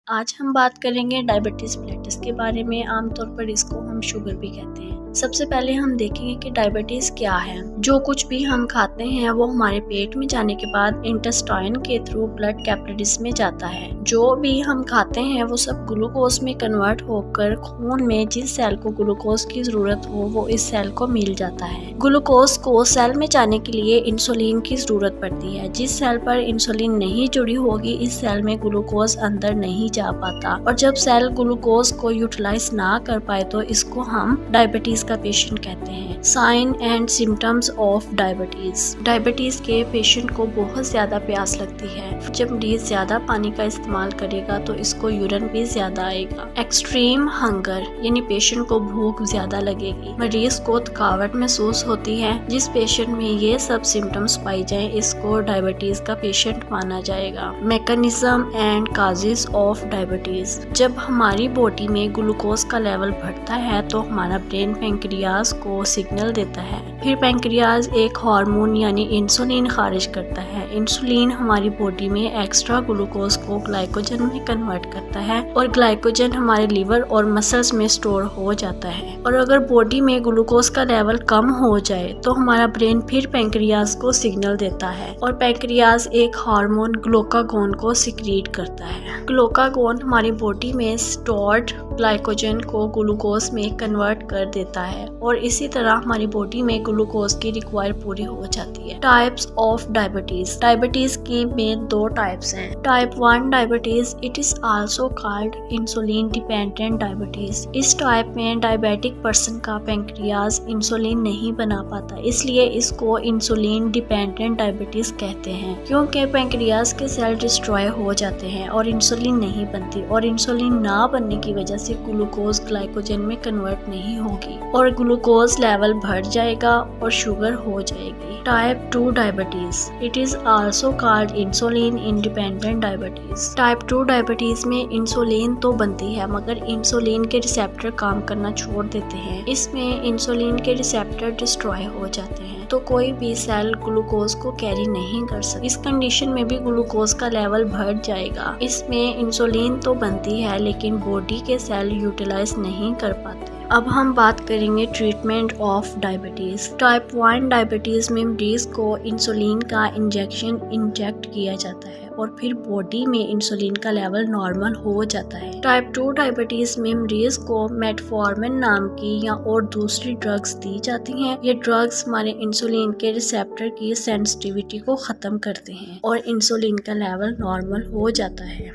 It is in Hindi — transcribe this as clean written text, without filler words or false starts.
आज हम बात करेंगे डायबिटीज़ मेलिटस के बारे में। आमतौर पर इसको हम शुगर भी कहते हैं। सबसे पहले हम देखेंगे कि डायबिटीज़ क्या है। जो कुछ भी हम खाते हैं वो हमारे पेट में जाने के बाद इंटेस्टाइन के थ्रू ब्लड कैपिलरीज में जाता है। जो भी हम खाते हैं वो सब ग्लूकोज में कन्वर्ट होकर खून में जिस सेल को ग्लूकोज की जरूरत हो वो इस सेल को मिल जाता है। ग्लूकोज को सेल में जाने के लिए इंसुलिन की जरूरत पड़ती है। जिस सेल पर इंसुलिन नहीं जुड़ी होगी इस सेल में ग्लूकोज अंदर नहीं जा पाता, और जब सेल ग्लूकोज को यूटिलाइज ना कर पाए तो इसको हम डायबिटीज का पेशेंट कहते हैं। Sign and symptoms of diabetes के पेशेंट को बहुत ज्यादा प्यास लगती है। जब मरीज ज्यादा पानी का इस्तेमाल करेगा तो इसको यूरिन भी ज्यादा आएगा। एक्सट्रीम हंगर यानी पेशेंट को भूख ज्यादा लगेगी। मरीज को थकावट महसूस होती है। जिस पेशेंट में ये सब सिम्टम्स पाई जाए इसको डायबिटीज का पेशेंट माना जाएगा। Mechanism and causes of diabetes. जब हमारी बॉडी में ग्लूकोज का लेवल बढ़ता है तो हमारा ब्रेन पैंक्रियाज को सिग्नल देता है। फिर पैंक्रियाज एक हार्मोन यानी इंसुलिन खारिज करता है। इंसुलिन हमारी बॉडी में एक्स्ट्रा ग्लूकोज को ग्लाइकोजन में कन्वर्ट करता है और ग्लाइकोजन हमारे लीवर और मसल्स में स्टोर हो जाता है। और अगर बॉडी में ग्लूकोज का लेवल कम हो जाए तो हमारा ब्रेन फिर पैंक्रियाज को सिग्नल देता है और पैंक्रियाज एक हार्मोन ग्लूकागोन को सिक्रीट करता है। ग्लूकागोन हमारी बॉडी में स्टोर्ड ग्लाइकोजन को ग्लूकोज में कन्वर्ट कर देता है और इसी तरह हमारी बॉडी में ग्लूकोज की रिक्वायर पूरी हो जाती है। टाइप्स ऑफ डायबिटीज की में दो टाइप्स हैं। Type 1 diabetes, it is also called insulin dependent diabetes. इस टाइप में डायबिटिक पर्सन का पैंक्रियाज इंसुलिन नहीं बना पाता, इसलिए इसको इंसुलिन डिपेंडेंट डायबिटीज कहते हैं। क्योंकि पैंक्रियाज के सेल डिस्ट्रॉय हो जाते हैं और इंसुलिन नहीं बनती, और इंसुलिन ना बनने की वजह से ग्लूकोज ग्लाइकोजन में कन्वर्ट नहीं होगी और ग्लूकोज लेवल बढ़ जाएगा और शुगर हो जाएगी। Type 2 diabetes, it is also called insulin independent diabetes. Type 2 diabetes में इंसुलिन तो बनती है मगर इंसुलिन के रिसेप्टर काम करना छोड़ देते हैं। इसमें इंसुलिन के रिसेप्टर डिस्ट्रॉय हो जाते हैं तो कोई भी सेल ग्लूकोज को कैरी नहीं कर सकती। इस कंडीशन में भी ग्लूकोज का लेवल बढ़ जाएगा। इसमें इंसुलिन तो बनती है लेकिन बॉडी के सेल यूटिलाइज नहीं कर पाते। अब हम बात करेंगे treatment of diabetes. Type 1 diabetes में मरीज को इंसुलिन का इंजेक्शन इंजेक्ट किया जाता है और फिर बॉडी में इंसुलिन का लेवल नॉर्मल हो जाता है। टाइप 2 डायबिटीज में मरीज को मेटफॉर्मिन नाम की या और दूसरी ड्रग्स दी जाती हैं। ये ड्रग्स हमारे इंसुलिन के रिसेप्टर की सेंसिटिविटी को खत्म करते हैं और इंसुलिन का लेवल नॉर्मल हो जाता है।